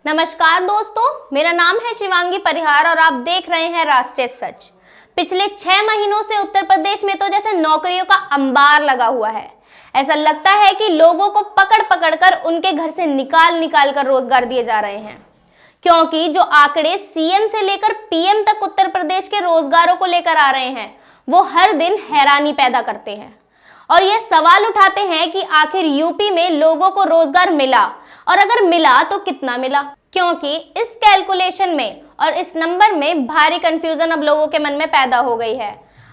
नमस्कार दोस्तों, मेरा नाम है शिवांगी परिहार और आप देख रहे हैं राष्ट्रीय सच। पिछले 6 महीनों से उत्तर प्रदेश में तो जैसे नौकरियों का अंबार लगा हुआ है। ऐसा लगता है कि लोगों को पकड़ पकड़ कर उनके घर से निकाल निकाल कर रोजगार दिए जा रहे हैं, क्योंकि जो आंकड़े सीएम से लेकर पीएम तक उत्तर प्रदेश के रोजगारों को लेकर आ रहे हैं वो हर दिन हैरानी पैदा करते हैं और ये सवाल उठाते हैं कि आखिर यूपी में लोगों को रोजगार मिला और अगर मिला तो कितना मिला, क्योंकि इस कैलकुलेशन में और इस नंबर में भारी कंफ्यूजन अब लोगों के मन में पैदा हो गई है।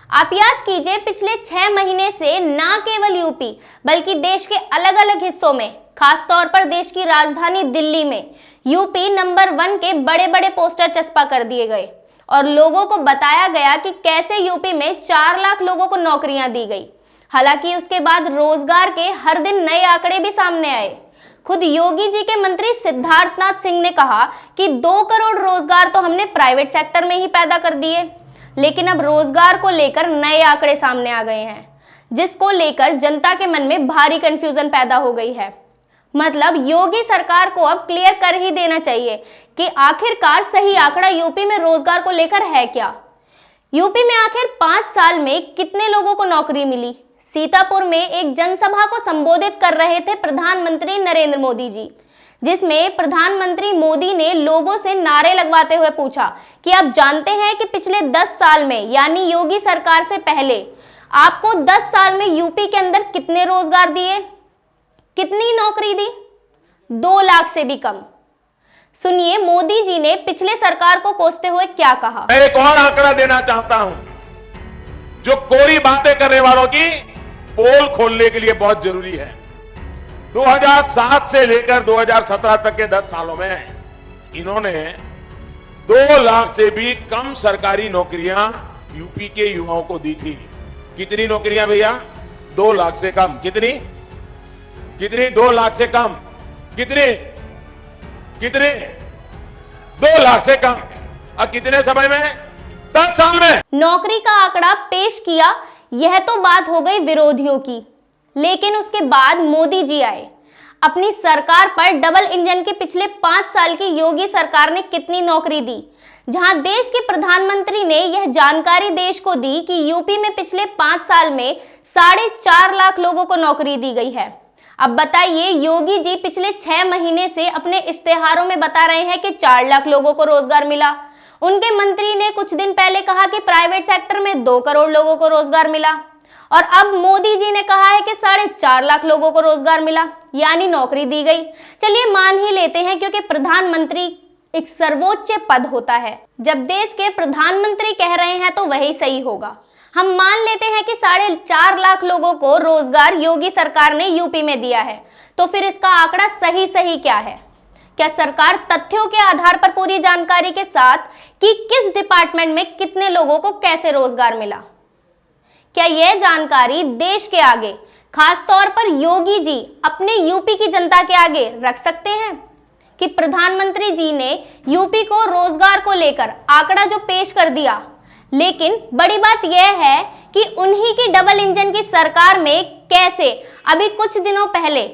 आप याद कीजिए, पिछले 6 महीने से ना केवल यूपी बल्कि देश के अलग अलग हिस्सों में, खास तौर पर देश की राजधानी दिल्ली में यूपी नंबर 1 के बड़े बड़े पोस्टर चस्पा कर दिए गए और लोगों को बताया गया कि कैसे यूपी में 4 लाख लोगों को नौकरियां दी गई। हालांकि उसके बाद रोजगार के हर दिन नए आंकड़े भी सामने आए। खुद योगी जी के मंत्री सिद्धार्थनाथ सिंह ने कहा कि 2 करोड़ रोजगार तो हमने प्राइवेट सेक्टर में ही पैदा कर दिए, लेकिन अब रोजगार को लेकर नए आंकड़े सामने आ गए हैं, जिसको लेकर जनता के मन में भारी कंफ्यूजन पैदा हो गई है। मतलब योगी सरकार को अब क्लियर कर ही देना चाहिए कि आखिरकार सही आंकड़ा यूपी में रोजगार को लेकर है क्या। यूपी में आखिर 5 साल में कितने लोगों को नौकरी मिली। सीतापुर में एक जनसभा को संबोधित कर रहे थे प्रधानमंत्री नरेंद्र मोदी जी, जिसमें प्रधानमंत्री मोदी ने लोगों से नारे लगवाते हुए पूछा कि आप जानते हैं कि पिछले 10 साल में यानी योगी सरकार से पहले आपको 10 साल में यूपी के अंदर कितने रोजगार दिए, कितनी नौकरी दी? 2 लाख से भी कम। सुनिए मोदी जी ने पिछले सरकार को कोसते हुए क्या कहा। मैं एक और आंकड़ा देना चाहता हूं जो कोरी बातें करने वालों की पोल खोलने के लिए बहुत जरूरी है। 2007 से लेकर 2017 तक के 10 सालों में इन्होंने 2 लाख से भी कम सरकारी नौकरियां यूपी के युवाओं को दी थी। कितनी नौकरियां भैया? 2 लाख से कम। कितनी? 2 लाख से कम। कितने? 2 लाख से कम। और कितने समय में? 10 साल में। नौकरी का आंकड़ा पेश किया, यह तो बात हो गई विरोधियों की, लेकिन उसके बाद मोदी जी आए। अपनी सरकार पर डबल इंजन के पिछले 5 साल की योगी सरकार ने कितनी नौकरी दी, जहां देश के प्रधानमंत्री ने यह जानकारी देश को दी कि यूपी में पिछले 5 साल में 4.5 लाख लोगों को नौकरी दी गई है। अब बताइए, योगी जी पिछले 6 महीने से अपने इश्तेहारों में बता रहे हैं कि 4 लाख लोगों को रोजगार मिला। उनके मंत्री ने कुछ दिन पहले कहा कि प्राइवेट सेक्टर में 2 करोड़ लोगों को रोजगार मिला और अब मोदी जी ने कहा है कि 4.5 लाख लोगों को रोजगार मिला, यानी नौकरी दी गई। चलिए मान ही लेते हैं, क्योंकि प्रधानमंत्री एक सर्वोच्च पद होता है। जब देश के प्रधानमंत्री कह रहे हैं तो वही सही होगा। हम मान लेते हैं कि 4.5 लाख लोगों को रोजगार योगी सरकार ने यूपी में दिया है, तो फिर इसका आंकड़ा सही क्या है? क्या सरकार तथ्यों के आधार पर पूरी जानकारी के साथ कि किस डिपार्टमेंट में कितने लोगों को कैसे रोजगार मिला, क्या यह जानकारी देश के आगे, खास तौर पर योगी जी अपने यूपी की जनता के आगे रख सकते हैं कि प्रधानमंत्री जी ने यूपी को रोजगार को लेकर आंकड़ा जो पेश कर दिया, लेकिन बड़ी बात यह है कि उन्हीं की डबल इंजन की सरकार में कैसे अभी कुछ दिनों पहले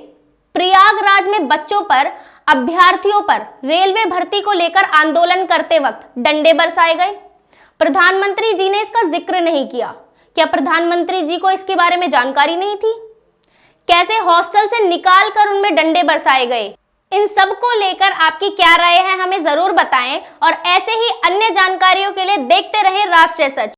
प्रयागराज में बच्चों पर, अभ्यर्थियों पर रेलवे भर्ती को लेकर आंदोलन करते वक्त डंडे बरसाए गए। प्रधानमंत्री जी ने इसका जिक्र नहीं किया। क्या प्रधानमंत्री जी को इसके बारे में जानकारी नहीं थी? कैसे हॉस्टल से निकाल कर उनमें डंडे बरसाए गए? इन सब को लेकर आपकी क्या राय है, हमें जरूर बताएं और ऐसे ही अन्य जानकारियों के लिए देखते रहें राष्ट्रीय सच।